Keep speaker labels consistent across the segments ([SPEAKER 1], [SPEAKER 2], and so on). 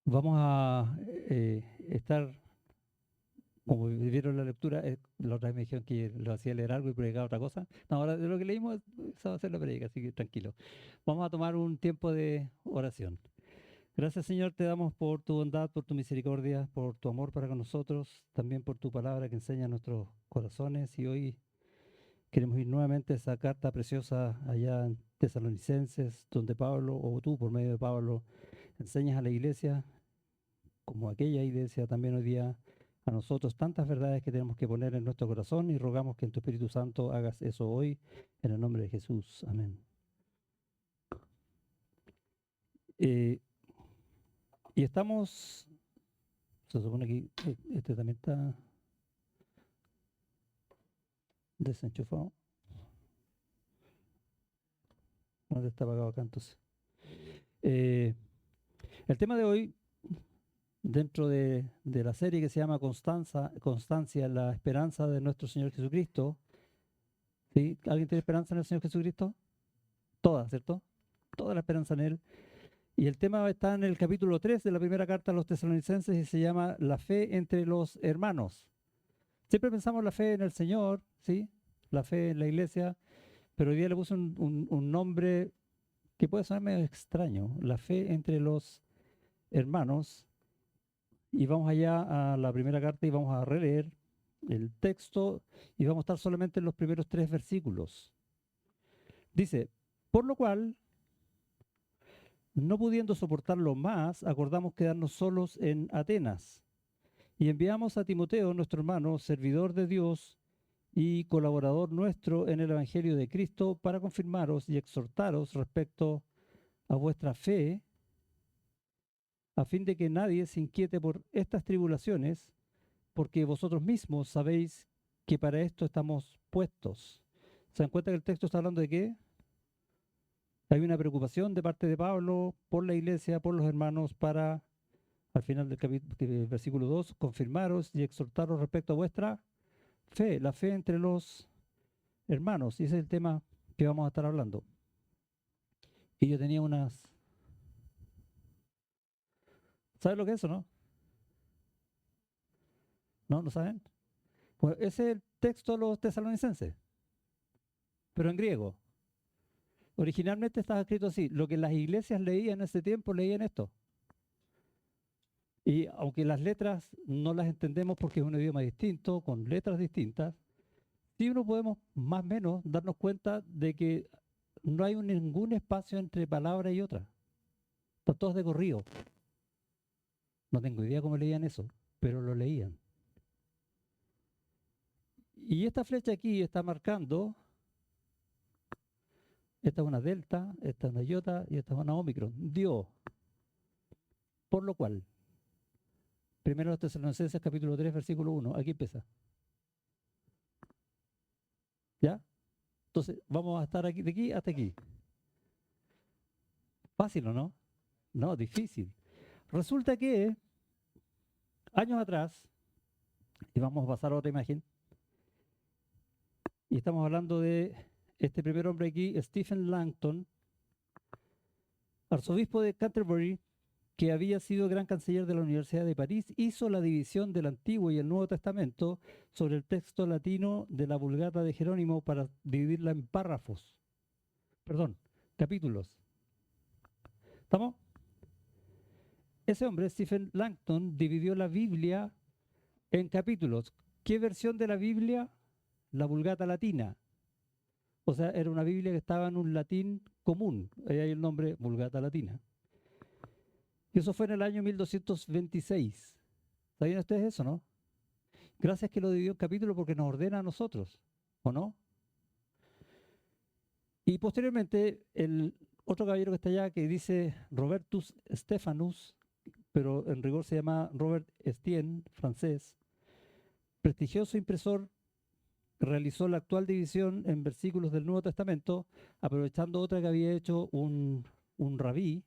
[SPEAKER 1] Vamos a estar, como vieron la lectura, la otra vez me dijeron que lo hacía leer algo y predicar otra cosa. No, ahora de lo que leímos, esa va a ser la predica, así que tranquilo. Vamos a tomar un tiempo de oración. Gracias, Señor, te damos por tu bondad, por tu misericordia, por tu amor para con nosotros, también por tu palabra que enseña nuestros corazones. Y hoy queremos ir nuevamente a esa carta preciosa allá en Tesalonicenses, donde Pablo, o tú por medio de Pablo, enseñas a la iglesia, como aquella iglesia también hoy día, a nosotros tantas verdades que tenemos que poner en nuestro corazón y rogamos que en tu Espíritu Santo hagas eso hoy, en el nombre de Jesús. Amén. Eh, y estamos, se supone que este también está desenchufado, no está apagado acá entonces. Eh, el tema de hoy, dentro de la serie que se llama Constancia, la esperanza de nuestro Señor Jesucristo. ¿Sí? ¿Alguien tiene esperanza en el Señor Jesucristo? Toda, ¿cierto? Toda la esperanza en Él. Y el tema está en el capítulo 3 de la primera carta a los tesalonicenses y se llama La fe entre los hermanos. Siempre pensamos la fe en el Señor, ¿sí? La fe en la iglesia, pero hoy día le puse un nombre que puede sonar medio extraño, la fe entre los hermanos. Y vamos allá a la primera carta y vamos a releer el texto y vamos a estar solamente en los primeros 3 versículos. Dice, por lo cual, no pudiendo soportarlo más, acordamos quedarnos solos en Atenas y enviamos a Timoteo, nuestro hermano, servidor de Dios y colaborador nuestro en el Evangelio de Cristo, para confirmaros y exhortaros respecto a vuestra fe, a fin de que nadie se inquiete por estas tribulaciones, porque vosotros mismos sabéis que para esto estamos puestos. ¿Se dan cuenta que el texto está hablando de qué? Hay una preocupación de parte de Pablo por la iglesia, por los hermanos, para, al final del versículo 2, confirmaros y exhortaros respecto a vuestra fe, la fe entre los hermanos. Y ese es el tema que vamos a estar hablando. Y yo tenía unas... ¿Sabes lo que es eso, no? ¿No? ¿No saben? Pues ese es el texto de los tesalonicenses, pero en griego. Originalmente estaba escrito así. Lo que las iglesias leían en ese tiempo, leían esto. Y aunque las letras no las entendemos porque es un idioma distinto, con letras distintas, sí uno podemos más o menos darnos cuenta de que no hay ningún espacio entre palabra y otra. Están todos de corrido. No tengo idea cómo leían eso, pero lo leían. Y esta flecha aquí está marcando, esta es una delta, esta es una iota y esta es una omicron. Dio, por lo cual, primero los Tesalonicenses capítulo 3 versículo 1, aquí empieza. ¿Ya? Entonces, vamos a estar aquí, de aquí hasta aquí. ¿Fácil o no? No, difícil. Resulta que años atrás, y vamos a pasar a otra imagen, y estamos hablando de este primer hombre aquí, Stephen Langton, arzobispo de Canterbury, que había sido gran canciller de la Universidad de París, hizo la división del Antiguo y el Nuevo Testamento sobre el texto latino de la Vulgata de Jerónimo para dividirla en párrafos, perdón, capítulos. ¿Estamos? Ese hombre, Stephen Langton, dividió la Biblia en capítulos. ¿Qué versión de la Biblia? La Vulgata latina. O sea, era una Biblia que estaba en un latín común. Ahí hay el nombre Vulgata latina. Y eso fue en el año 1226. ¿Sabían ustedes eso, no? Gracias que lo dividió en capítulos porque nos ordena a nosotros, ¿o no? Y posteriormente, el otro caballero que está allá, que dice Robertus Stephanus, pero en rigor se llama Robert Estienne, francés, prestigioso impresor, realizó la actual división en versículos del Nuevo Testamento, aprovechando otra que había hecho un rabino,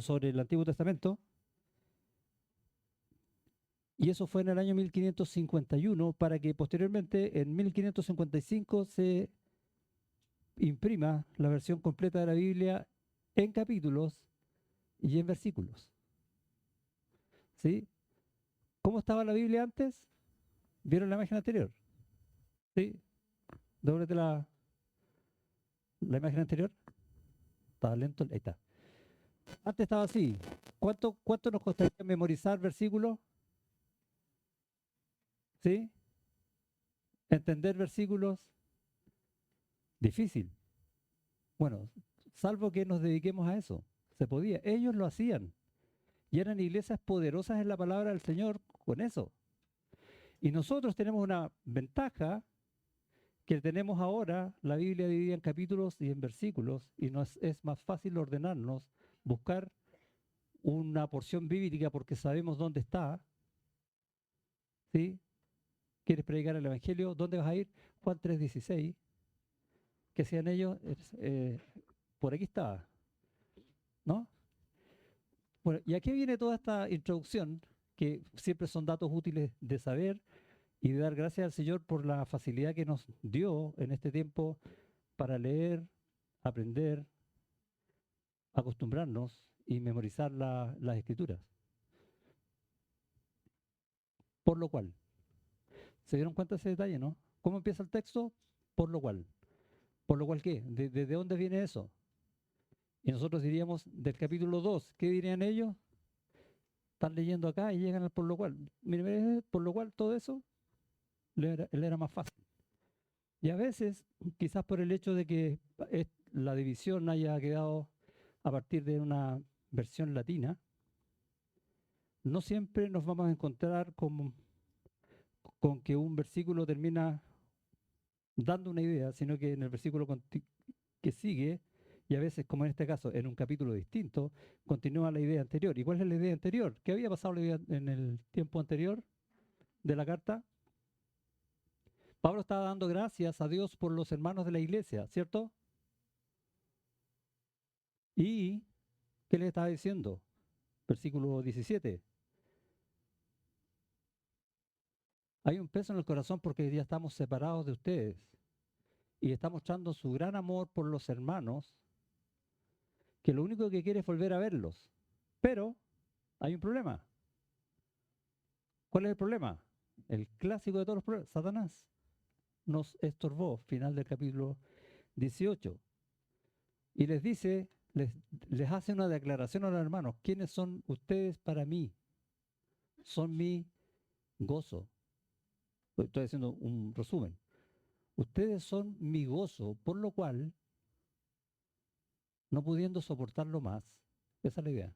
[SPEAKER 1] sobre el Antiguo Testamento, y eso fue en el año 1551, para que posteriormente, en 1555, se imprima la versión completa de la Biblia en capítulos, y en versículos. ¿Sí? ¿Cómo estaba la Biblia antes? ¿Vieron la imagen anterior? ¿Sí? Dóblete la imagen anterior. Estaba lento, ahí está. Antes estaba así. ¿Cuánto nos costaría memorizar versículos? ¿Sí? ¿Entender versículos? Difícil. Bueno, salvo que nos dediquemos a eso. Se podía. Ellos lo hacían. Y eran iglesias poderosas en la palabra del Señor con eso. Y nosotros tenemos una ventaja que tenemos ahora, la Biblia dividida en capítulos y en versículos, y nos es más fácil ordenarnos, buscar una porción bíblica porque sabemos dónde está. ¿Sí? ¿Quieres predicar el Evangelio? ¿Dónde vas a ir? Juan 3:16. ¿Qué hacían ellos? Por aquí está, ¿no? Bueno, y aquí viene toda esta introducción, que siempre son datos útiles de saber y de dar gracias al Señor por la facilidad que nos dio en este tiempo para leer, aprender, acostumbrarnos y memorizar las escrituras. Por lo cual, ¿se dieron cuenta de ese detalle, no? ¿Cómo empieza el texto? Por lo cual. ¿Por lo cual qué? ¿De dónde viene eso? Y nosotros diríamos del capítulo 2, ¿qué dirían ellos? Están leyendo acá y llegan al por lo cual. Mire, por lo cual todo eso le era más fácil. Y a veces, quizás por el hecho de que la división haya quedado a partir de una versión latina, no siempre nos vamos a encontrar con que un versículo termina dando una idea, sino que en el versículo que sigue, y a veces, como en este caso, en un capítulo distinto, continúa la idea anterior. ¿Y cuál es la idea anterior? ¿Qué había pasado en el tiempo anterior de la carta? Pablo estaba dando gracias a Dios por los hermanos de la iglesia, ¿cierto? ¿Y qué le estaba diciendo? Versículo 17. Hay un peso en el corazón porque ya estamos separados de ustedes y está mostrando su gran amor por los hermanos, que lo único que quiere es volver a verlos. Pero hay un problema. ¿Cuál es el problema? El clásico de todos los problemas, Satanás nos estorbó, final del capítulo 18. Y les dice, les hace una declaración a los hermanos, ¿quiénes son ustedes para mí? Son mi gozo. Estoy haciendo un resumen. Ustedes son mi gozo, por lo cual, no pudiendo soportarlo más, esa es la idea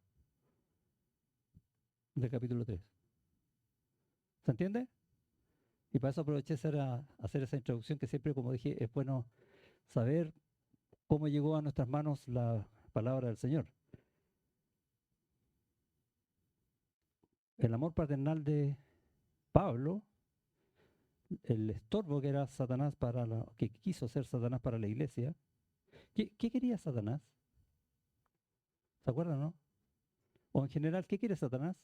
[SPEAKER 1] del capítulo 3. ¿Se entiende? Y para eso aproveché hacer esa introducción que siempre, como dije, es bueno saber cómo llegó a nuestras manos la palabra del Señor. El amor paternal de Pablo, el estorbo que era Satanás que quiso ser Satanás para la iglesia. ¿Qué quería Satanás? ¿Se acuerdan, no? O en general, ¿qué quiere Satanás?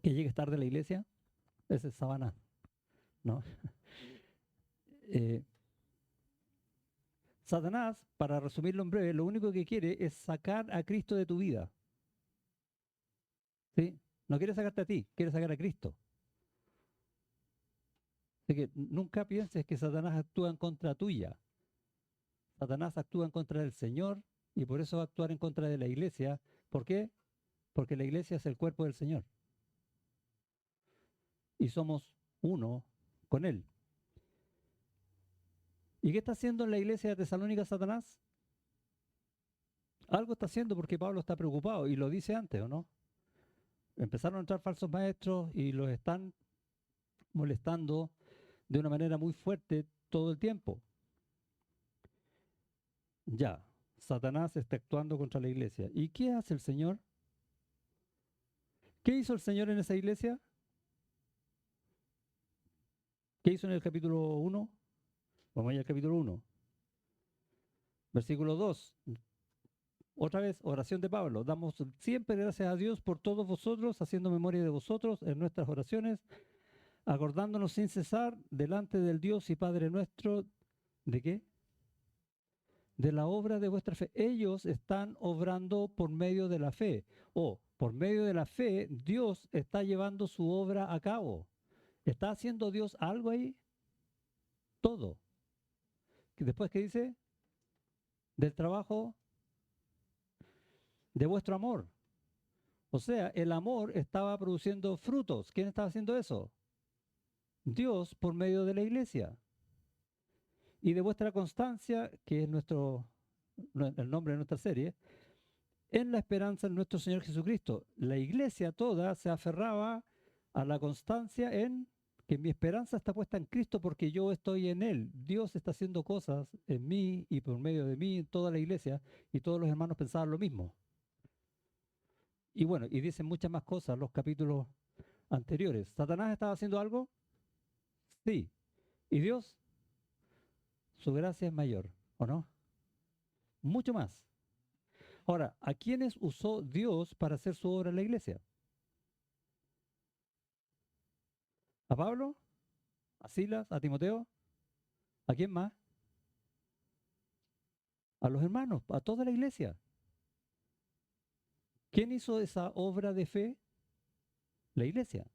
[SPEAKER 1] Que llegue tarde a la iglesia. Ese es Satanás, ¿no? Satanás, para resumirlo en breve, lo único que quiere es sacar a Cristo de tu vida. ¿Sí? No quiere sacarte a ti, quiere sacar a Cristo. Así que nunca pienses que Satanás actúa en contra tuya. Satanás actúa en contra del Señor y por eso va a actuar en contra de la iglesia. ¿Por qué? Porque la iglesia es el cuerpo del Señor. Y somos uno con Él. ¿Y qué está haciendo en la iglesia de Tesalónica Satanás? Algo está haciendo porque Pablo está preocupado y lo dice antes, ¿o no? Empezaron a entrar falsos maestros y los están molestando de una manera muy fuerte todo el tiempo. Ya, Satanás está actuando contra la iglesia. ¿Y qué hace el Señor? ¿Qué hizo el Señor en esa iglesia? ¿Qué hizo en el capítulo 1? Vamos allá al capítulo 1. Versículo 2. Otra vez, oración de Pablo. Damos siempre gracias a Dios por todos vosotros, haciendo memoria de vosotros en nuestras oraciones, acordándonos sin cesar delante del Dios y Padre nuestro, ¿de qué? de la obra de vuestra fe. Ellos están obrando por medio de la fe. O por medio de la fe, Dios está llevando su obra a cabo. ¿Está haciendo Dios algo ahí? Todo. ¿Y después qué dice? Del trabajo de vuestro amor. O sea, el amor estaba produciendo frutos. ¿Quién estaba haciendo eso? Dios por medio de la iglesia. Y de vuestra constancia, que es el nombre de nuestra serie, en la esperanza en nuestro Señor Jesucristo. La iglesia toda se aferraba a la constancia en que mi esperanza está puesta en Cristo porque yo estoy en Él. Dios está haciendo cosas en mí y por medio de mí, en toda la iglesia, y todos los hermanos pensaban lo mismo. Y bueno, y dicen muchas más cosas los capítulos anteriores. ¿Satanás estaba haciendo algo? Sí. ¿Y Dios? Su gracia es mayor, ¿o no? Mucho más. Ahora, ¿a quiénes usó Dios para hacer su obra en la iglesia? ¿A Pablo? ¿A Silas? ¿A Timoteo? ¿A quién más? A los hermanos, a toda la iglesia. ¿Quién hizo esa obra de fe? La iglesia.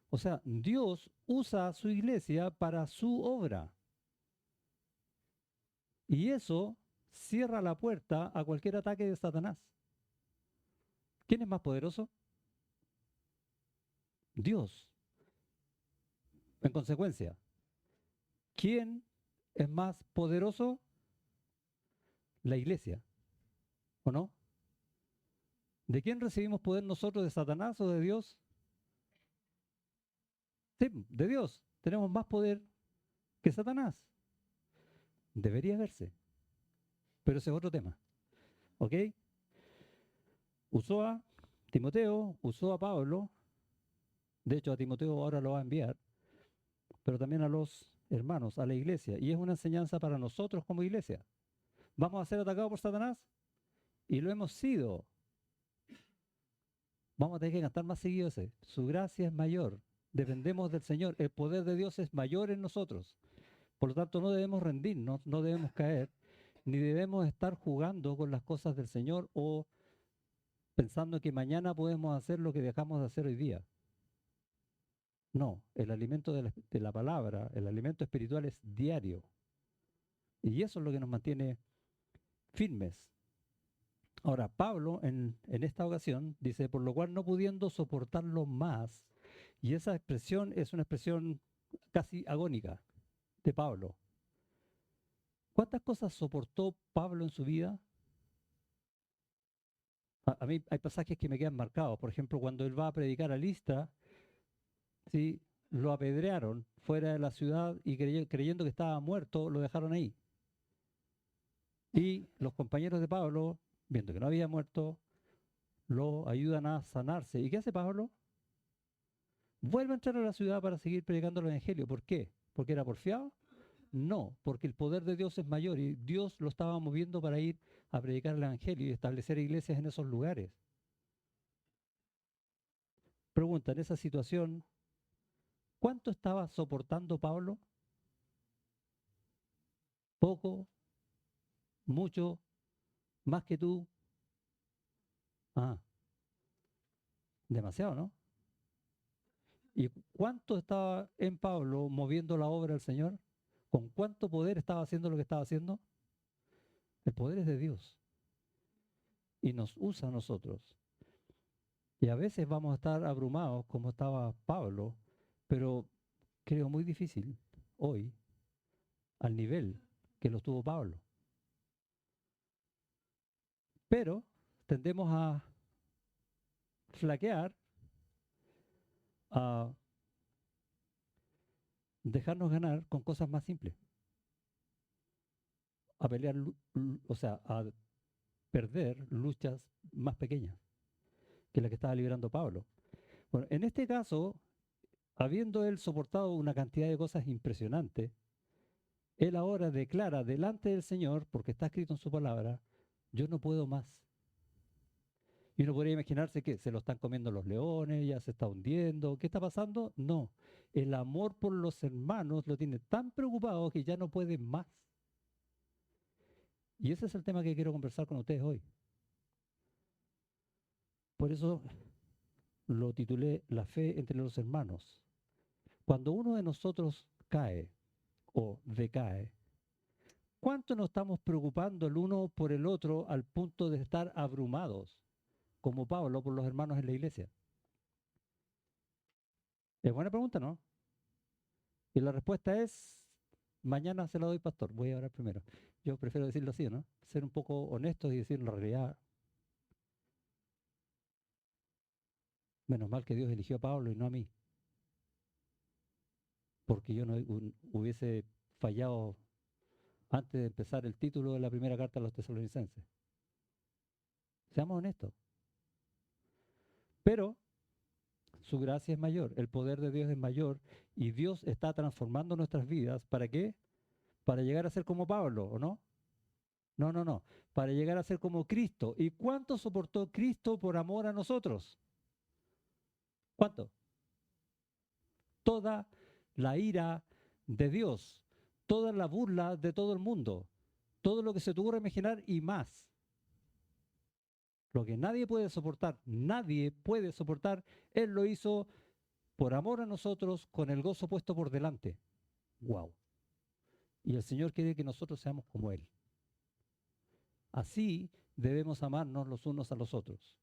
[SPEAKER 1] O sea, Dios usa a su iglesia para su obra. Y eso cierra la puerta a cualquier ataque de Satanás. ¿Quién es más poderoso? Dios. En consecuencia, ¿quién es más poderoso? La iglesia. ¿O no? ¿De quién recibimos poder nosotros? ¿De Satanás o de Dios? Sí, de Dios. Tenemos más poder que Satanás. Debería verse. Pero ese es otro tema. ¿Ok? Usó a Timoteo, usó a Pablo. De hecho, a Timoteo ahora lo va a enviar. Pero también a los hermanos, a la iglesia. Y es una enseñanza para nosotros como iglesia. ¿Vamos a ser atacados por Satanás? Y lo hemos sido. Vamos a tener que cantar más seguido ese. Su gracia es mayor. Dependemos del Señor. El poder de Dios es mayor en nosotros. Por lo tanto, no debemos rendirnos, no debemos caer, ni debemos estar jugando con las cosas del Señor o pensando que mañana podemos hacer lo que dejamos de hacer hoy día. No, el alimento de la palabra, el alimento espiritual es diario. Y eso es lo que nos mantiene firmes. Ahora, Pablo en esta ocasión dice, por lo cual no pudiendo soportarlo más, y esa expresión es una expresión casi agónica de Pablo. ¿Cuántas cosas soportó Pablo en su vida? A mí hay pasajes que me quedan marcados. Por ejemplo, cuando él va a predicar a Listra, ¿sí? Lo apedrearon fuera de la ciudad y creyendo que estaba muerto, lo dejaron ahí. Y los compañeros de Pablo, viendo que no había muerto, lo ayudan a sanarse. ¿Y qué hace Pablo? Vuelve a entrar a la ciudad para seguir predicando el Evangelio. ¿Por qué? ¿Porque era porfiado? No, porque el poder de Dios es mayor y Dios lo estaba moviendo para ir a predicar el Evangelio y establecer iglesias en esos lugares. Pregunta, en esa situación, ¿cuánto estaba soportando Pablo? ¿Poco? ¿Mucho? ¿Más que tú? Ah, demasiado, ¿no? ¿Y cuánto estaba en Pablo moviendo la obra del Señor? ¿Con cuánto poder estaba haciendo lo que estaba haciendo? El poder es de Dios y nos usa a nosotros. Y a veces vamos a estar abrumados como estaba Pablo, pero creo muy difícil hoy al nivel que lo tuvo Pablo. Pero tendemos a flaquear, a dejarnos ganar con cosas más simples, a pelear, o sea, a perder luchas más pequeñas que la que estaba librando Pablo. Bueno, en este caso, habiendo él soportado una cantidad de cosas impresionantes, él ahora declara delante del Señor, porque está escrito en su palabra, yo no puedo más. Y uno podría imaginarse que se lo están comiendo los leones, ya se está hundiendo. ¿Qué está pasando? No. El amor por los hermanos lo tiene tan preocupado que ya no puede más. Y ese es el tema que quiero conversar con ustedes hoy. Por eso lo titulé La fe entre los hermanos. Cuando uno de nosotros cae o decae, ¿cuánto nos estamos preocupando el uno por el otro al punto de estar abrumados, como Pablo, por los hermanos en la iglesia? Es buena pregunta, ¿no? Y la respuesta es, mañana se la doy, pastor, voy a orar primero. Yo prefiero decirlo así, ¿no? Ser un poco honestos y decir la realidad. Menos mal que Dios eligió a Pablo y no a mí, porque yo no hubiese fallado antes de empezar el título de la primera carta a los tesalonicenses. Seamos honestos. Pero su gracia es mayor, el poder de Dios es mayor y Dios está transformando nuestras vidas. ¿Para qué? Para llegar a ser como Pablo, ¿o no? No, no, no. Para llegar a ser como Cristo. ¿Y cuánto soportó Cristo por amor a nosotros? ¿Cuánto? Toda la ira de Dios, toda la burla de todo el mundo, todo lo que se te ocurra imaginar y más. Lo que nadie puede soportar, Él lo hizo por amor a nosotros con el gozo puesto por delante. ¡Wow! Y el Señor quiere que nosotros seamos como Él. Así debemos amarnos los unos a los otros.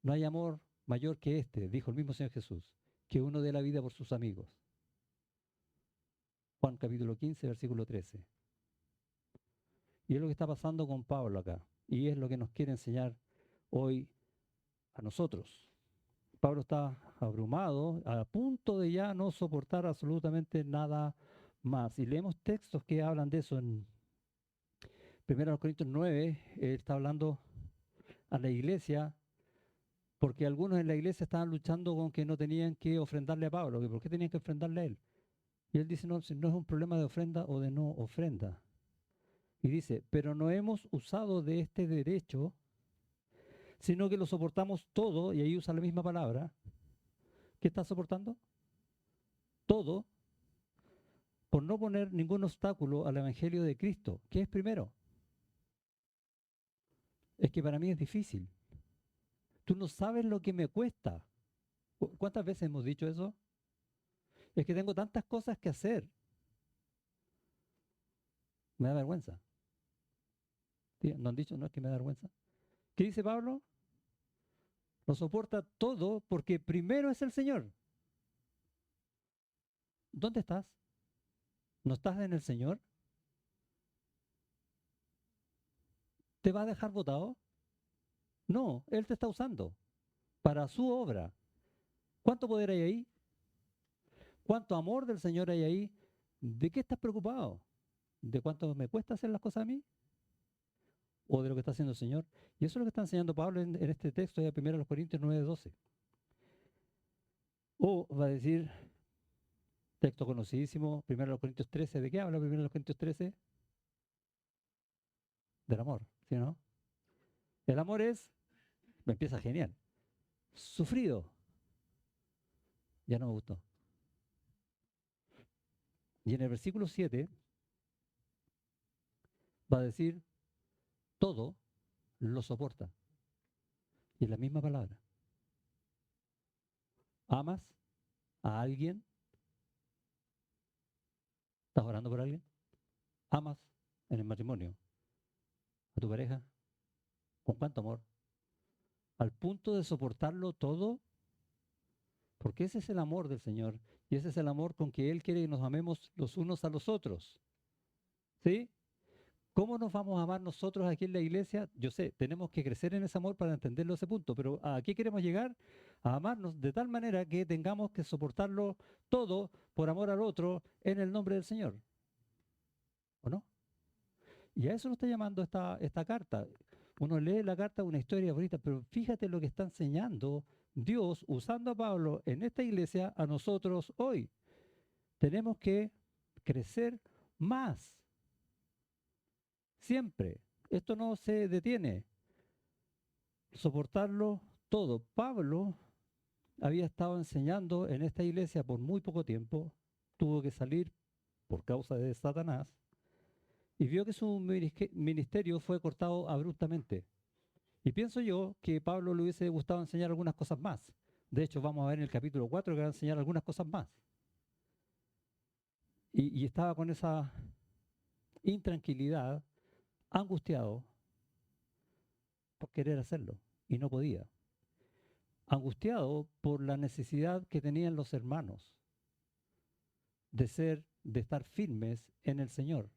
[SPEAKER 1] No hay amor mayor que este, dijo el mismo Señor Jesús, que uno dé la vida por sus amigos. Juan capítulo 15, versículo 13. Y es lo que está pasando con Pablo acá. Y es lo que nos quiere enseñar hoy a nosotros. Pablo está abrumado, a punto de ya no soportar absolutamente nada más. Y leemos textos que hablan de eso. En 1 Corintios 9, él está hablando a la iglesia, porque algunos en la iglesia estaban luchando con que no tenían que ofrendarle a Pablo, que por qué tenían que ofrendarle a él. Y él dice, no, si no es un problema de ofrenda o de no ofrenda. Y dice, pero no hemos usado de este derecho, sino que lo soportamos todo, y ahí usa la misma palabra. ¿Qué está soportando? Todo, por no poner ningún obstáculo al Evangelio de Cristo. ¿Qué es primero? Es que para mí es difícil. Tú no sabes lo que me cuesta. ¿Cuántas veces hemos dicho eso? Es que tengo tantas cosas que hacer. Me da vergüenza. ¿Sí? ¿No han dicho? No es que me da vergüenza. ¿Qué dice Pablo? Lo soporta todo porque primero es el Señor. ¿Dónde estás? ¿No estás en el Señor? ¿Te va a dejar botado? No, Él te está usando para su obra. ¿Cuánto poder hay ahí? ¿Cuánto amor del Señor hay ahí? ¿De qué estás preocupado? ¿De cuánto me cuesta hacer las cosas a mí? ¿O de lo que está haciendo el Señor? Y eso es lo que está enseñando Pablo en este texto de 1 Corintios 9:12. O va a decir, texto conocidísimo, 1 Corintios 13. ¿De qué habla 1 Corintios 13? Del amor, ¿sí o no? El amor es, me empieza genial, sufrido. Ya no me gustó. Y en el versículo 7 va a decir, todo lo soporta. Y es la misma palabra. ¿Amas a alguien? ¿Estás orando por alguien? ¿Amas en el matrimonio a tu pareja? ¿Con cuánto amor? Al punto de soportarlo todo, porque ese es el amor del Señor. Y ese es el amor con que Él quiere que nos amemos los unos a los otros. ¿Sí? ¿Cómo nos vamos a amar nosotros aquí en la iglesia? Yo sé, tenemos que crecer en ese amor para entenderlo ese punto, pero ¿a qué queremos llegar? A amarnos de tal manera que tengamos que soportarlo todo por amor al otro en el nombre del Señor. ¿O no? Y a eso nos está llamando esta carta. Uno lee la carta, una historia bonita, pero fíjate lo que está enseñando Dios usando a Pablo en esta iglesia a nosotros hoy. Tenemos que crecer más. Siempre. Esto no se detiene. Soportarlo todo. Pablo había estado enseñando en esta iglesia por muy poco tiempo. Tuvo que salir por causa de Satanás. y vio que su ministerio fue cortado abruptamente. Y pienso yo que Pablo le hubiese gustado enseñar algunas cosas más. De hecho, vamos a ver en el capítulo 4 que va a enseñar algunas cosas más. Y estaba con esa intranquilidad, angustiado por querer hacerlo, y no podía. Angustiado por la necesidad que tenían los hermanos de estar firmes en el Señor.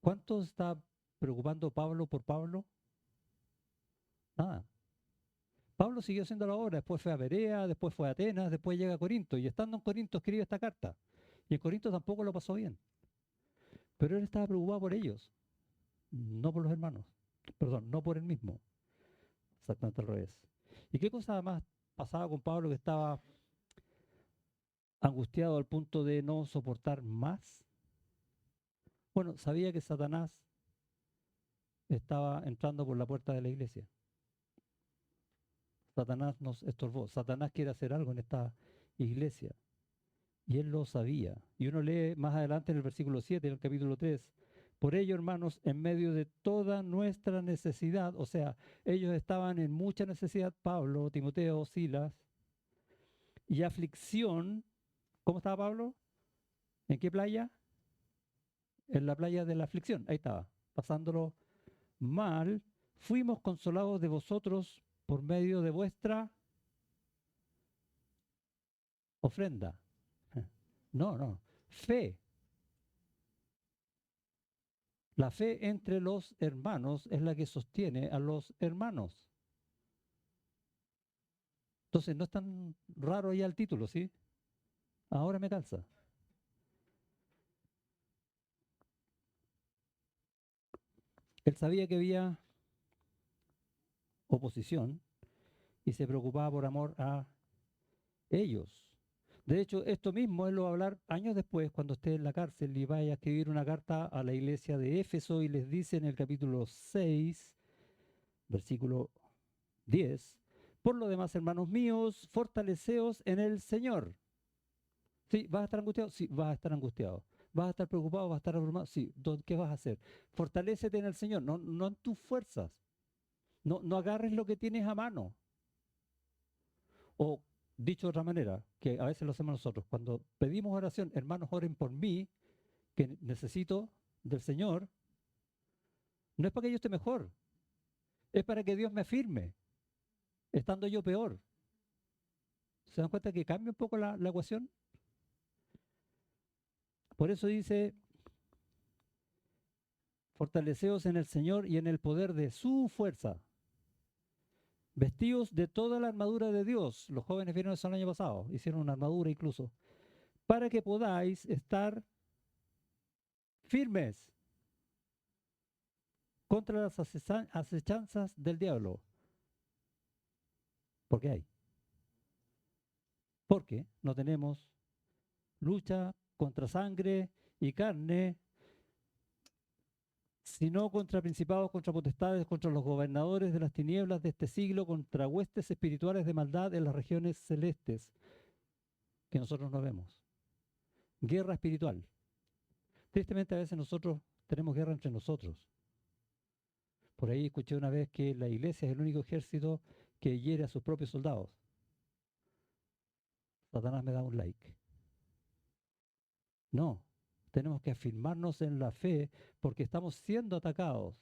[SPEAKER 1] ¿Cuánto está preocupando Pablo por Pablo? Nada. Pablo siguió haciendo la obra, después fue a Berea, después fue a Atenas, después llega a Corinto, y estando en Corinto escribe esta carta. Y en Corinto tampoco lo pasó bien. Pero él estaba preocupado por ellos, no por los hermanos. Perdón, no por él mismo. Exactamente al revés. ¿Y qué cosa más pasaba con Pablo que estaba angustiado al punto de no soportar más? Bueno, sabía que Satanás estaba entrando por la puerta de la iglesia. Satanás nos estorbó. Satanás quiere hacer algo en esta iglesia. Y él lo sabía. Y uno lee más adelante en el versículo 7, en el capítulo 3. Por ello, hermanos, en medio de toda nuestra necesidad, o sea, ellos estaban en mucha necesidad, Pablo, Timoteo, Silas, y aflicción. ¿Cómo estaba Pablo? ¿En qué playa? En la playa de la aflicción. Ahí estaba, pasándolo mal. Fuimos consolados de vosotros por medio de vuestra ofrenda. No, no. Fe. La fe entre los hermanos es la que sostiene a los hermanos. Entonces no es tan raro ya el título, ¿sí? Ahora me calza. Él sabía que había oposición y se preocupaba por amor a ellos. De hecho, esto mismo él lo va a hablar años después, cuando esté en la cárcel y vaya a escribir una carta a la iglesia de Éfeso y les dice en el capítulo 6, versículo 10, por lo demás, hermanos míos, fortaleceos en el Señor. ¿Sí? ¿Vas a estar angustiado? Sí, vas a estar angustiado. ¿Vas a estar preocupado? ¿Vas a estar abrumado? Sí. ¿Qué vas a hacer? Fortalécete en el Señor, no en tus fuerzas. No agarres lo que tienes a mano. O, dicho de otra manera, que a veces lo hacemos nosotros, cuando pedimos oración, hermanos, oren por mí, que necesito del Señor, no es para que yo esté mejor, es para que Dios me afirme, estando yo peor. ¿Se dan cuenta que cambia un poco la ecuación? Por eso dice, fortaleceos en el Señor y en el poder de su fuerza. Vestidos de toda la armadura de Dios. Los jóvenes vieron eso el año pasado, hicieron una armadura incluso, para que podáis estar firmes contra las acechanzas del diablo. ¿Por qué hay? Porque no tenemos lucha contra sangre y carne, sino contra principados, contra potestades, contra los gobernadores de las tinieblas de este siglo, contra huestes espirituales de maldad en las regiones celestes, que nosotros no vemos. Guerra espiritual. Tristemente a veces nosotros tenemos guerra entre nosotros. Por ahí escuché una vez que la iglesia es el único ejército que hiere a sus propios soldados. Satanás me da un like. No, tenemos que afirmarnos en la fe porque estamos siendo atacados.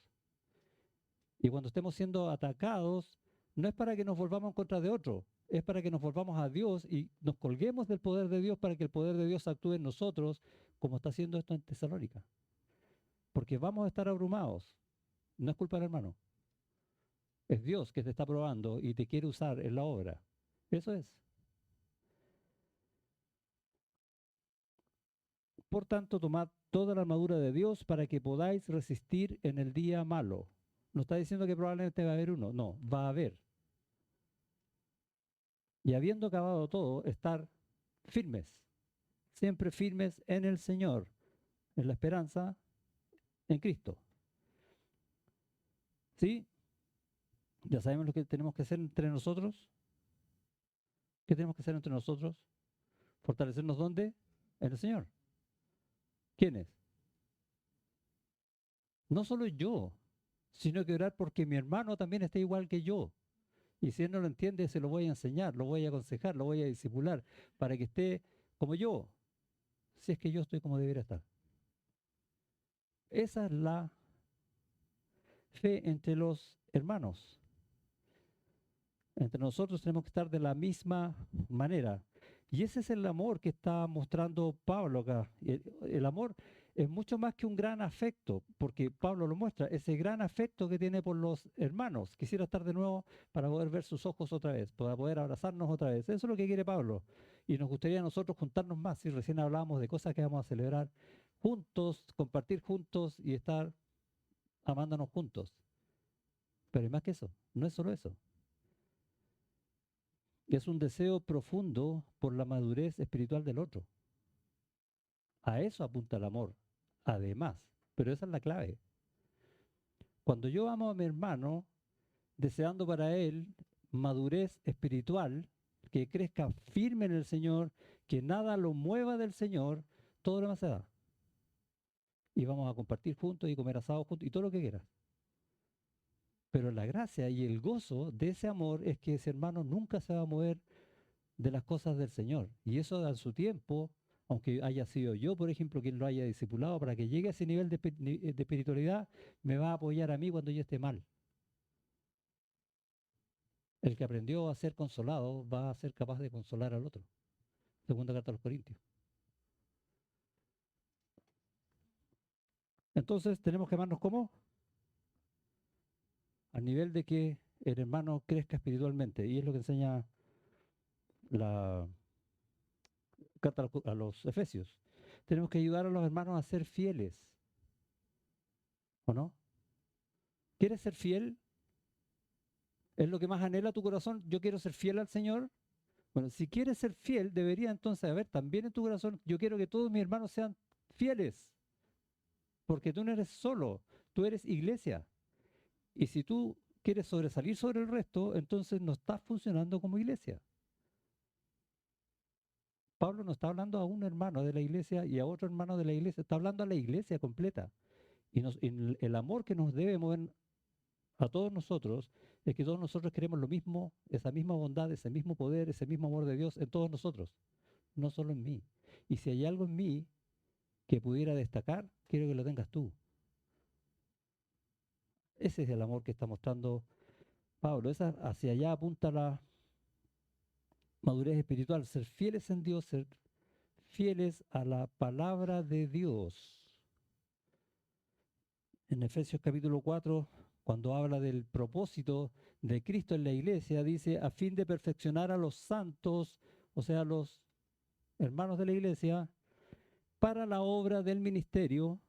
[SPEAKER 1] Y cuando estemos siendo atacados, no es para que nos volvamos en contra de otro, es para que nos volvamos a Dios y nos colguemos del poder de Dios para que el poder de Dios actúe en nosotros, como está haciendo esto en Tesalónica. Porque vamos a estar abrumados. No es culpa del hermano. Es Dios que te está probando y te quiere usar en la obra. Eso es. Por tanto, tomad toda la armadura de Dios para que podáis resistir en el día malo. No está diciendo que probablemente va a haber uno, no, va a haber. Y habiendo acabado todo, estar firmes, siempre firmes en el Señor, en la esperanza en Cristo. ¿Sí? Ya sabemos lo que tenemos que hacer entre nosotros. ¿Qué tenemos que hacer entre nosotros? ¿Fortalecernos dónde? En el Señor. ¿Quiénes? No solo yo, sino que orar porque mi hermano también esté igual que yo. Y si él no lo entiende, se lo voy a enseñar, lo voy a aconsejar, lo voy a discipular para que esté como yo, si es que yo estoy como debería estar. Esa es la fe entre los hermanos. Entre nosotros tenemos que estar de la misma manera. Y ese es el amor que está mostrando Pablo acá. El amor es mucho más que un gran afecto, porque Pablo lo muestra, ese gran afecto que tiene por los hermanos. Quisiera estar de nuevo para poder ver sus ojos otra vez, para poder abrazarnos otra vez. Eso es lo que quiere Pablo. Y nos gustaría a nosotros juntarnos más. Si recién hablábamos de cosas que vamos a celebrar juntos, compartir juntos y estar amándonos juntos. Pero hay más que eso, no es solo eso. Es un deseo profundo por la madurez espiritual del otro. A eso apunta el amor, además. Pero esa es la clave. Cuando yo amo a mi hermano, deseando para él madurez espiritual, que crezca firme en el Señor, que nada lo mueva del Señor, todo lo demás se da. Y vamos a compartir juntos y comer asado juntos y todo lo que quieras. Pero la gracia y el gozo de ese amor es que ese hermano nunca se va a mover de las cosas del Señor. Y eso a su tiempo, aunque haya sido yo, por ejemplo, quien lo haya discipulado, para que llegue a ese nivel de espiritualidad, me va a apoyar a mí cuando yo esté mal. El que aprendió a ser consolado va a ser capaz de consolar al otro. Segunda carta a los Corintios. Entonces tenemos que amarnos como al nivel de que el hermano crezca espiritualmente. Y es lo que enseña la carta a los Efesios. Tenemos que ayudar a los hermanos a ser fieles. ¿O no? ¿Quieres ser fiel? ¿Es lo que más anhela tu corazón? Yo quiero ser fiel al Señor. Bueno, si quieres ser fiel, debería entonces haber también en tu corazón, yo quiero que todos mis hermanos sean fieles, porque tú no eres solo, tú eres iglesia. Y si tú quieres sobresalir sobre el resto, entonces no estás funcionando como iglesia. Pablo no está hablando a un hermano de la iglesia y a otro hermano de la iglesia, está hablando a la iglesia completa. Y el amor que nos debe mover a todos nosotros es que todos nosotros queremos lo mismo, esa misma bondad, ese mismo poder, ese mismo amor de Dios en todos nosotros, no solo en mí. Y si hay algo en mí que pudiera destacar, quiero que lo tengas tú. Ese es el amor que está mostrando Pablo. Hacia allá apunta la madurez espiritual, ser fieles en Dios, ser fieles a la palabra de Dios. En Efesios capítulo 4, cuando habla del propósito de Cristo en la iglesia, dice, a fin de perfeccionar a los santos, o sea, los hermanos de la iglesia, para la obra del ministerio,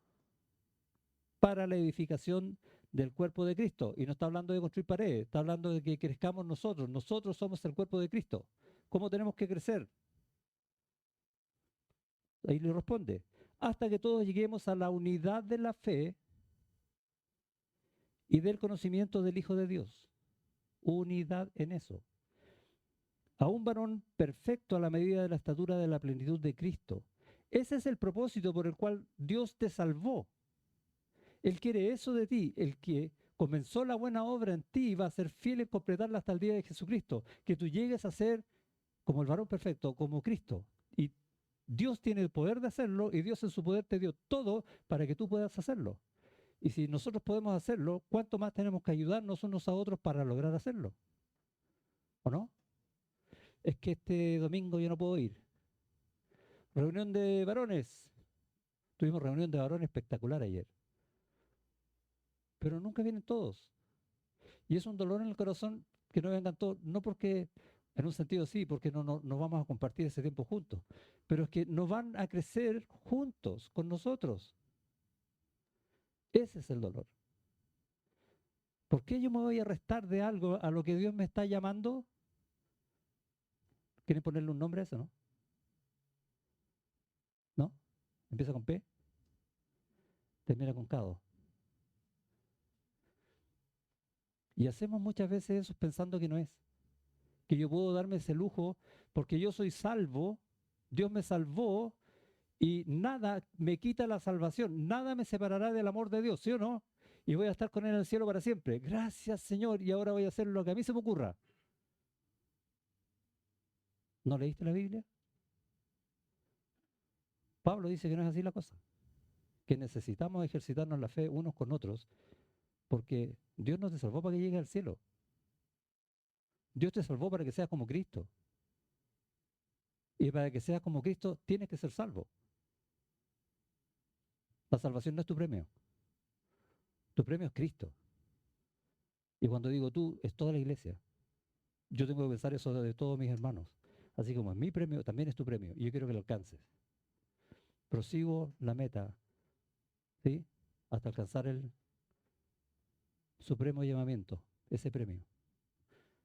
[SPEAKER 1] para la edificación del cuerpo de Cristo. Y no está hablando de construir paredes, está hablando de que crezcamos nosotros. Nosotros somos el cuerpo de Cristo. ¿Cómo tenemos que crecer? Ahí le responde, hasta que todos lleguemos a la unidad de la fe y del conocimiento del Hijo de Dios. Unidad en eso. A un varón perfecto a la medida de la estatura de la plenitud de Cristo. Ese es el propósito por el cual Dios te salvó. Él quiere eso de ti, el que comenzó la buena obra en ti y va a ser fiel en completarla hasta el día de Jesucristo. Que tú llegues a ser como el varón perfecto, como Cristo. Y Dios tiene el poder de hacerlo y Dios en su poder te dio todo para que tú puedas hacerlo. Y si nosotros podemos hacerlo, ¿cuánto más tenemos que ayudarnos unos a otros para lograr hacerlo? ¿O no? Es que este domingo yo no puedo ir. Reunión de varones. Tuvimos reunión de varones espectacular ayer. Pero nunca vienen todos. Y es un dolor en el corazón que no vengan todos, no porque, en un sentido sí, porque no vamos a compartir ese tiempo juntos, pero es que no van a crecer juntos con nosotros. Ese es el dolor. ¿Por qué yo me voy a restar de algo a lo que Dios me está llamando? ¿Quieren ponerle un nombre a eso, no? ¿No? Empieza con P, termina con K. Y hacemos muchas veces eso pensando que no es. Que yo puedo darme ese lujo porque yo soy salvo, Dios me salvó Y nada me quita la salvación, nada me separará del amor de Dios, ¿sí o no? Y voy a estar con Él en el cielo para siempre. Gracias, Señor, y ahora voy a hacer lo que a mí se me ocurra. ¿No leíste la Biblia? Pablo dice que no es así la cosa, que necesitamos ejercitarnos la fe unos con otros, porque Dios no te salvó para que llegues al cielo. Dios te salvó para que seas como Cristo. Y para que seas como Cristo, tienes que ser salvo. La salvación no es tu premio. Tu premio es Cristo. Y cuando digo tú, es toda la iglesia. Yo tengo que pensar eso de todos mis hermanos. Así como es mi premio, también es tu premio. Y yo quiero que lo alcances. Prosigo la meta, ¿sí? Hasta alcanzar el supremo llamamiento, ese premio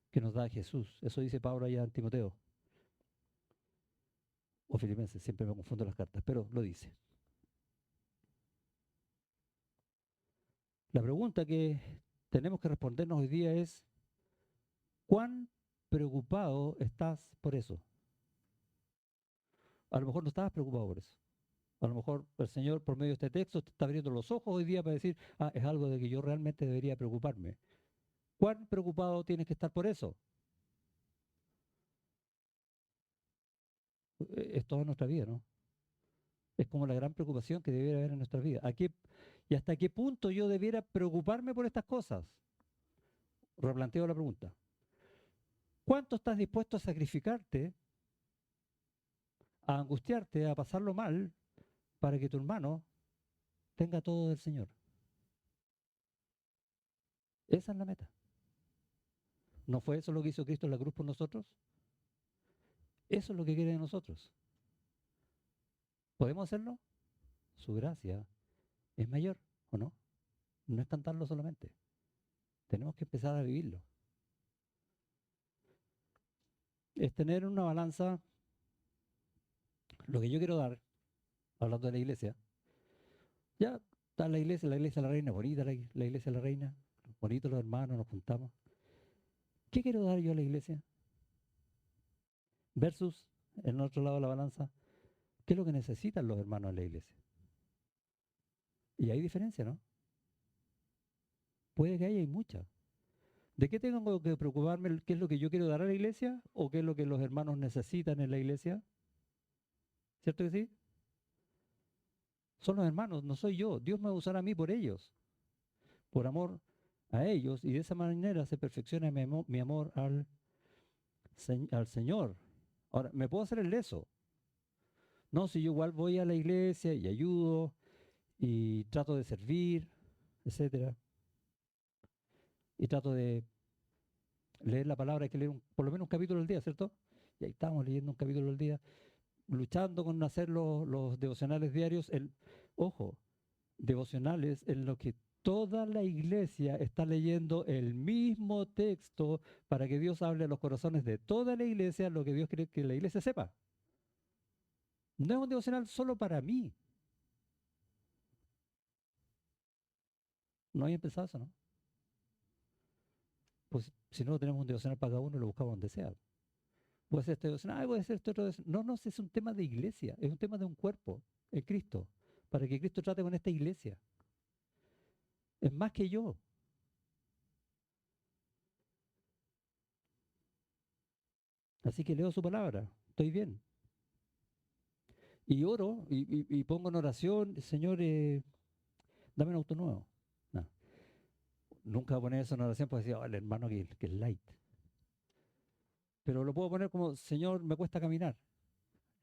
[SPEAKER 1] que nos da Jesús. Eso dice Pablo allá en Timoteo. O Filipenses, siempre me confundo las cartas, pero lo dice. La pregunta que tenemos que respondernos hoy día es, ¿cuán preocupado estás por eso? A lo mejor no estabas preocupado por eso. A lo mejor el Señor, por medio de este texto, te está abriendo los ojos hoy día para decir, ah, es algo de que yo realmente debería preocuparme. ¿Cuán preocupado tienes que estar por eso? Es toda nuestra vida, ¿no? Es como la gran preocupación que debiera haber en nuestra vida. ¿Y hasta qué punto yo debiera preocuparme por estas cosas? Replanteo la pregunta. ¿Cuánto estás dispuesto a sacrificarte, a angustiarte, a pasarlo mal, para que tu hermano tenga todo del Señor? Esa es la meta. ¿No fue eso lo que hizo Cristo en la cruz por nosotros? Eso es lo que quiere de nosotros. ¿Podemos hacerlo? Su gracia es mayor, ¿o no? No es cantarlo solamente. Tenemos que empezar a vivirlo. Es tener en una balanza lo que yo quiero dar, hablando de la iglesia. Ya está la iglesia de la reina, bonita la iglesia de la reina, bonitos los hermanos, nos juntamos. ¿Qué quiero dar yo a la iglesia? Versus, en el otro lado de la balanza, ¿qué es lo que necesitan los hermanos en la iglesia? Y hay diferencia, ¿no? Puede que haya y mucha. ¿De qué tengo que preocuparme? ¿Qué es lo que yo quiero dar a la iglesia? ¿O qué es lo que los hermanos necesitan en la iglesia? ¿Cierto que sí? Son los hermanos, no soy yo. Dios me va a usar a mí por ellos, por amor a ellos, y de esa manera se perfecciona mi amor al Señor. Ahora, ¿me puedo hacer el leso? No, si yo igual voy a la iglesia y ayudo y trato de servir, etcétera, y trato de leer la palabra, hay que leer por lo menos un capítulo al día, ¿cierto? Y ahí estamos leyendo un capítulo al día, luchando con hacer los devocionales diarios. Ojo, devocionales en los que toda la iglesia está leyendo el mismo texto para que Dios hable a los corazones de toda la iglesia lo que Dios quiere que la iglesia sepa. No es un devocional solo para mí. No hay pensado eso, ¿no? Pues si no tenemos un devocional para cada uno, lo buscamos donde sea. Voy a hacer este devocional, voy a hacer este otro devocional. No, no, es un tema de iglesia, es un tema de un cuerpo, el Cristo, para que Cristo trate con esta iglesia. Es más que yo. Así que leo su palabra, estoy bien. Y oro y pongo en oración, Señor, dame un auto nuevo. No, nunca voy a poner eso en oración porque decía, oh, el hermano que es light. Pero lo puedo poner como, Señor, me cuesta caminar.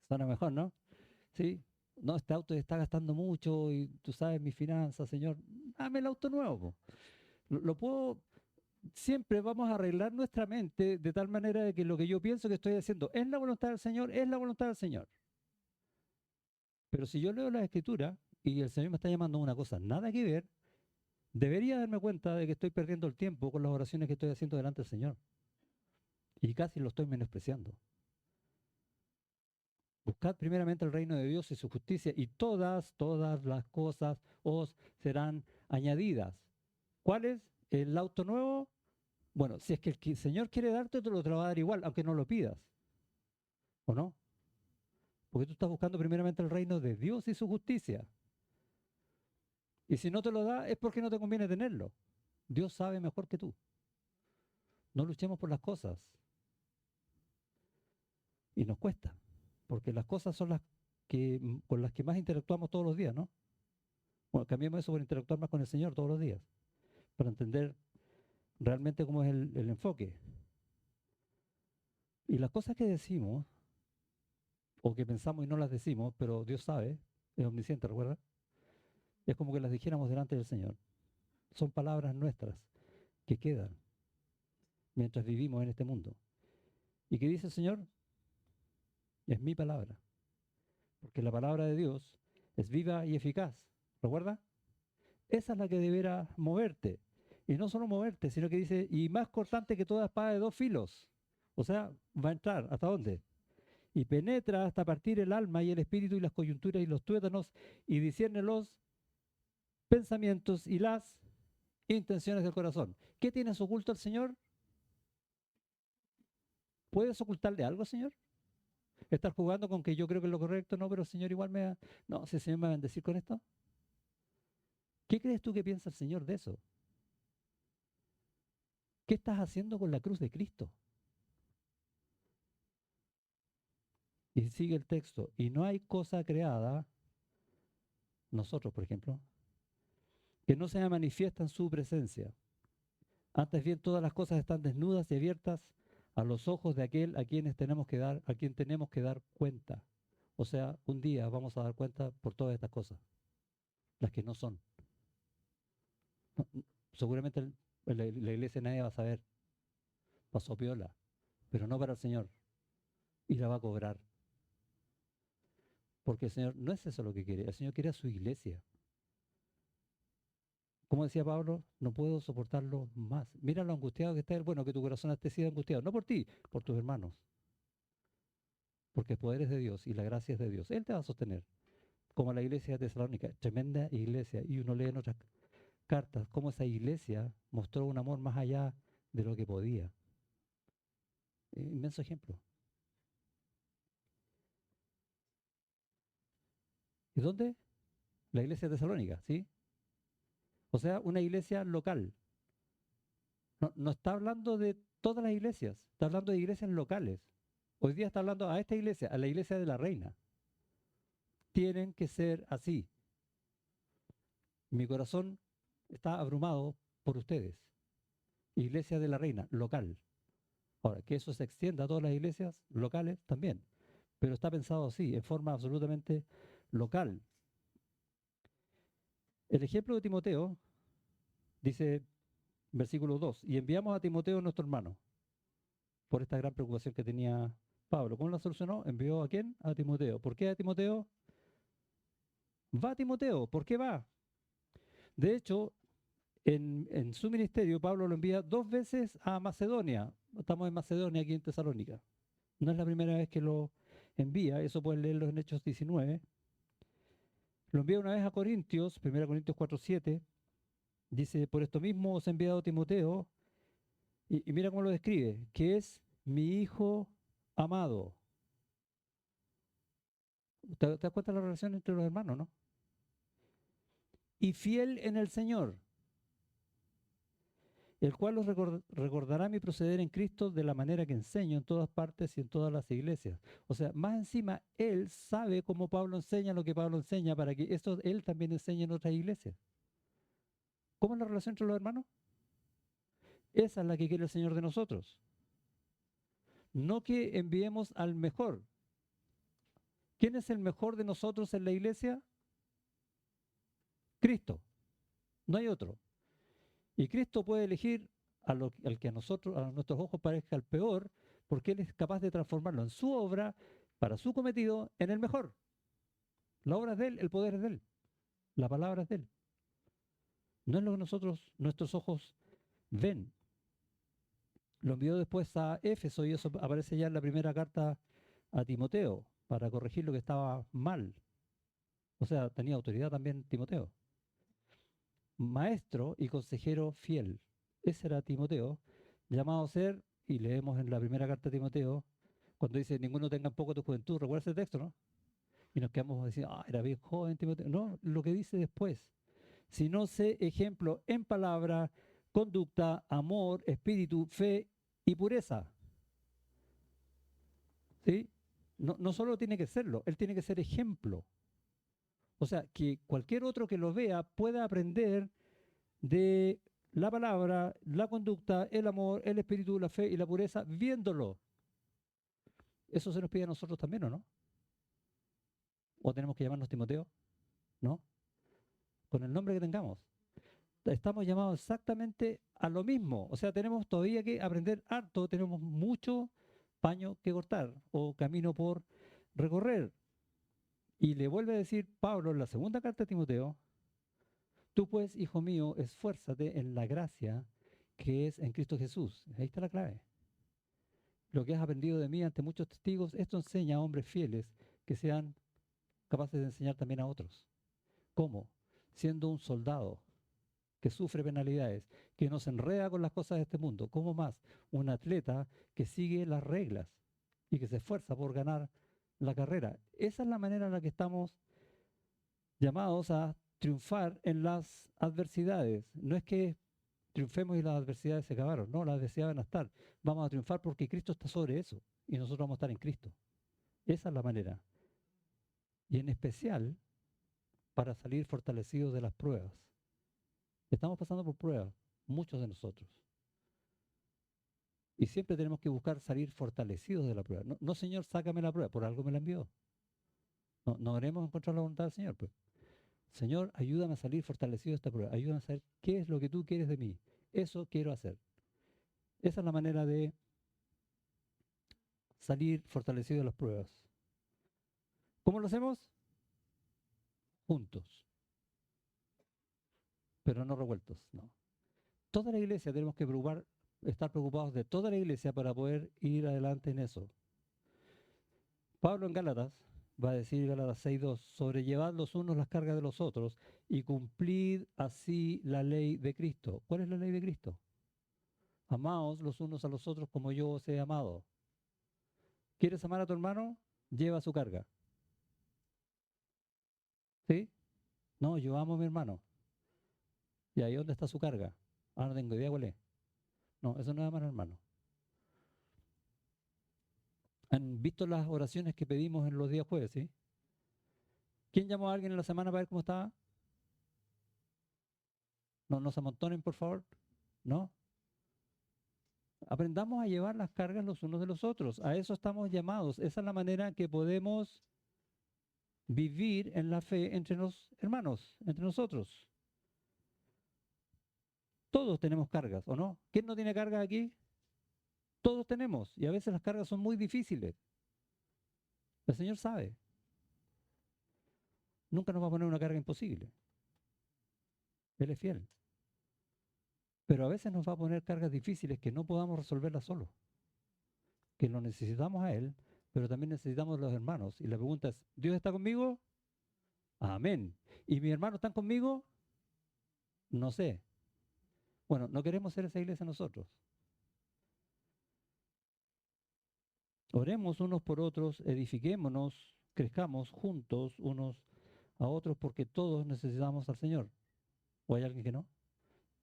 [SPEAKER 1] Suena mejor, ¿no? Sí. No, este auto está gastando mucho y tú sabes mis finanzas, Señor, dame el auto nuevo. Po. Lo puedo, siempre vamos a arreglar nuestra mente de tal manera de que lo que yo pienso que estoy haciendo es la voluntad del Señor, es la voluntad del Señor. Pero si yo leo la Escritura y el Señor me está llamando a una cosa nada que ver, debería darme cuenta de que estoy perdiendo el tiempo con las oraciones que estoy haciendo delante del Señor. Y casi lo estoy menospreciando. Buscad primeramente el reino de Dios y su justicia, y todas las cosas os serán añadidas. ¿Cuál es el auto nuevo? Bueno, si es que el Señor quiere darte, te lo va a dar igual, aunque no lo pidas. ¿O no? Porque tú estás buscando primeramente el reino de Dios y su justicia. Y si no te lo da es porque no te conviene tenerlo. Dios sabe mejor que tú. No luchemos por las cosas. Y nos cuesta, porque las cosas son las que con las que más interactuamos todos los días, ¿no? Bueno, cambiemos eso por interactuar más con el Señor todos los días, para entender realmente cómo es el enfoque. Y las cosas que decimos, o que pensamos y no las decimos, pero Dios sabe, es omnisciente, ¿recuerda? Es como que las dijéramos delante del Señor. Son palabras nuestras que quedan mientras vivimos en este mundo. ¿Y qué dice el Señor? Es mi palabra, porque la palabra de Dios es viva y eficaz, ¿recuerda? Esa es la que deberá moverte. Y no solo moverte, sino que dice, y más cortante que toda espada de dos filos. O sea, va a entrar, ¿hasta dónde? Y penetra hasta partir el alma y el espíritu y las coyunturas y los tuétanos y discierne los pensamientos y las intenciones del corazón. ¿Qué tienes oculto al Señor? ¿Puedes ocultarle algo, Señor? ¿Estar jugando con que yo creo que es lo correcto? No, pero el Señor igual me va... No, si el Señor me va a bendecir con esto. ¿Qué crees tú que piensa el Señor de eso? ¿Qué estás haciendo con la cruz de Cristo? Y sigue el texto. Y no hay cosa creada, nosotros por ejemplo, que no sea manifiesta en su presencia. Antes bien, todas las cosas están desnudas y abiertas a los ojos de aquel a quien tenemos que dar cuenta. O sea, un día vamos a dar cuenta por todas estas cosas, las que no son. Seguramente la iglesia nadie va a saber, pasó piola, pero no para el Señor. Y la va a cobrar. Porque el Señor no es eso lo que quiere, el Señor quiere a su iglesia. Como decía Pablo, no puedo soportarlo más. Mira lo angustiado que está él. Bueno, que tu corazón esté sido angustiado, no por ti, por tus hermanos. Porque el poder es de Dios y la gracia es de Dios. Él te va a sostener. Como la iglesia de Tesalónica, tremenda iglesia. Y uno lee en otras cartas cómo esa iglesia mostró un amor más allá de lo que podía. Inmenso ejemplo. ¿Y dónde? La iglesia de Tesalónica, ¿sí? O sea, una iglesia local. No, no está hablando de todas las iglesias, está hablando de iglesias locales. Hoy día está hablando a esta iglesia, a la iglesia de la reina. Tienen que ser así. Mi corazón está abrumado por ustedes. Iglesia de la reina, local. Ahora, que eso se extienda a todas las iglesias locales también. Pero está pensado así, en forma absolutamente local. El ejemplo de Timoteo dice, versículo 2, y enviamos a Timoteo nuestro hermano, por esta gran preocupación que tenía Pablo. ¿Cómo la solucionó? Envió ¿a quién? A Timoteo. ¿Por qué a Timoteo? Va Timoteo. ¿Por qué va? De hecho, en su ministerio, Pablo lo envía 2 veces a Macedonia. Estamos en Macedonia, aquí en Tesalónica. No es la primera vez que lo envía, eso pueden leerlo en Hechos 19. Lo envía una vez a Corintios, 1 Corintios 4:7. Dice, por esto mismo os he enviado Timoteo, y mira cómo lo describe, que es mi hijo amado. ¿Te das cuenta de la relación entre los hermanos, no? Y fiel en el Señor, el cual os recordará mi proceder en Cristo de la manera que enseño en todas partes y en todas las iglesias. O sea, más encima, él sabe cómo Pablo enseña lo que Pablo enseña para que esto él también enseñe en otras iglesias. ¿Cómo es la relación entre los hermanos? Esa es la que quiere el Señor de nosotros. No que enviemos al mejor. ¿Quién es el mejor de nosotros en la iglesia? Cristo. No hay otro. Y Cristo puede elegir al que a nosotros, a nuestros ojos parezca el peor, porque Él es capaz de transformarlo en su obra, para su cometido, en el mejor. La obra es de Él, el poder es de Él, la palabra es de Él. No es lo que nuestros ojos ven. Lo envió después a Éfeso y eso aparece ya en la primera carta a Timoteo, para corregir lo que estaba mal. O sea, tenía autoridad también Timoteo. Maestro y consejero fiel. Ese era Timoteo, llamado a ser, y leemos en la primera carta de Timoteo, cuando dice, ninguno tenga en poco tu juventud. ¿Recuerda ese texto, no? y nos quedamos diciendo, ah, era bien joven Timoteo. No, lo que dice después. Si no sé ejemplo en palabra, conducta, amor, espíritu, fe y pureza. ¿Sí? No solo tiene que serlo, él tiene que ser ejemplo. O sea, que cualquier otro que lo vea pueda aprender de la palabra, la conducta, el amor, el espíritu, la fe y la pureza viéndolo. Eso se nos pide a nosotros también, ¿o no? ¿O tenemos que llamarnos Timoteo? ¿No? Con el nombre que tengamos. Estamos llamados exactamente a lo mismo. O sea, tenemos todavía que aprender harto, tenemos mucho paño que cortar o camino por recorrer. Y le vuelve a decir Pablo en la segunda carta de Timoteo, tú pues, hijo mío, esfuérzate en la gracia que es en Cristo Jesús. Ahí está la clave. Lo que has aprendido de mí ante muchos testigos, esto enseña a hombres fieles que sean capaces de enseñar también a otros. ¿Cómo? Siendo un soldado que sufre penalidades, que no se enreda con las cosas de este mundo. ¿Cómo más? Un atleta que sigue las reglas y que se esfuerza por ganar la carrera. Esa es la manera en la que estamos llamados a triunfar en las adversidades. No es que triunfemos y las adversidades se acabaron, no, las adversidades van a estar. Vamos a triunfar porque Cristo está sobre eso y nosotros vamos a estar en Cristo. Esa es la manera. Y en especial para salir fortalecidos de las pruebas. Estamos pasando por pruebas, muchos de nosotros. Y siempre tenemos que buscar salir fortalecidos de la prueba. No, no, Señor, sácame la prueba, por algo me la envió. No haremos encontrar la voluntad del Señor, pues. Señor, ayúdame a salir fortalecido de esta prueba. Ayúdame a saber qué es lo que tú quieres de mí. Eso quiero hacer. Esa es la manera de salir fortalecido de las pruebas. ¿Cómo lo hacemos? Juntos, pero no revueltos, no. Toda la iglesia tenemos que estar preocupados de toda la iglesia para poder ir adelante en eso. Pablo en Gálatas va a decir, Gálatas 6:2, sobrellevad los unos las cargas de los otros y cumplid así la ley de Cristo. ¿Cuál es la ley de Cristo? Amaos los unos a los otros como yo os he amado. ¿Quieres amar a tu hermano? Lleva su carga. ¿Sí? No, yo amo a mi hermano. ¿Y ahí dónde está su carga? Ah, no tengo idea cuál es. No, eso no es amar al hermano. ¿Han visto las oraciones que pedimos en los días jueves, sí? ¿Quién llamó a alguien en la semana para ver cómo estaba? No se amontonen, por favor. ¿No? Aprendamos a llevar las cargas los unos de los otros. A eso estamos llamados. Esa es la manera que podemos vivir en la fe entre los hermanos, entre nosotros. Todos tenemos cargas, ¿o no? ¿Quién no tiene cargas aquí? Todos tenemos. Y a veces las cargas son muy difíciles. El Señor sabe. Nunca nos va a poner una carga imposible. Él es fiel. Pero a veces nos va a poner cargas difíciles que no podamos resolverlas solos. Que lo necesitamos a Él, pero también necesitamos a los hermanos. Y la pregunta es, ¿Dios está conmigo? Amén. ¿Y mis hermanos están conmigo? No sé. Bueno, no queremos ser esa iglesia nosotros. Oremos unos por otros, edifiquémonos, crezcamos juntos unos a otros porque todos necesitamos al Señor. ¿O hay alguien que no?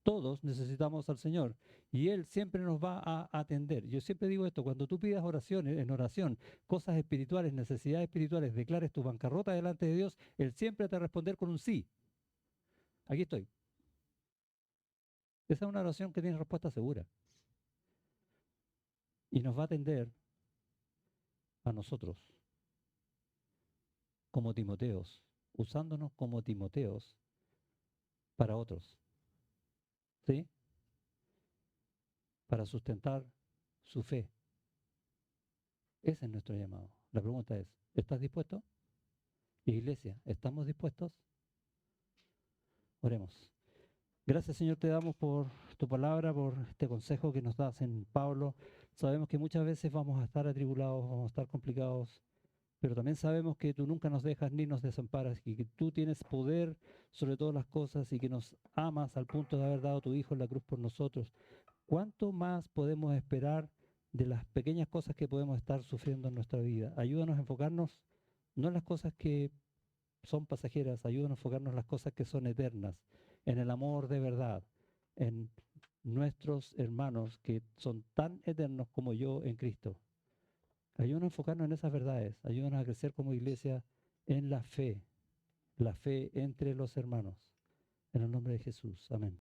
[SPEAKER 1] Todos necesitamos al Señor y Él siempre nos va a atender. Yo siempre digo esto, cuando tú pidas oraciones, en oración, cosas espirituales, necesidades espirituales, declares tu bancarrota delante de Dios, Él siempre te va a responder con un sí. Aquí estoy. Esa es una oración que tiene respuesta segura y nos va a atender a nosotros como Timoteos, usándonos como Timoteos para otros, ¿sí? Para sustentar su fe. Ese es nuestro llamado. La pregunta es, ¿estás dispuesto? Iglesia, ¿estamos dispuestos? Oremos. Gracias, Señor, te damos por tu palabra, por este consejo que nos das en Pablo. Sabemos que muchas veces vamos a estar atribulados, vamos a estar complicados, pero también sabemos que tú nunca nos dejas ni nos desamparas y que tú tienes poder sobre todas las cosas y que nos amas al punto de haber dado a tu Hijo en la cruz por nosotros. ¿Cuánto más podemos esperar de las pequeñas cosas que podemos estar sufriendo en nuestra vida? Ayúdanos a enfocarnos no en las cosas que son pasajeras, ayúdanos a enfocarnos en las cosas que son eternas, en el amor de verdad, en nuestros hermanos que son tan eternos como yo en Cristo. Ayúdanos a enfocarnos en esas verdades, ayúdanos a crecer como iglesia en la fe entre los hermanos. En el nombre de Jesús. Amén.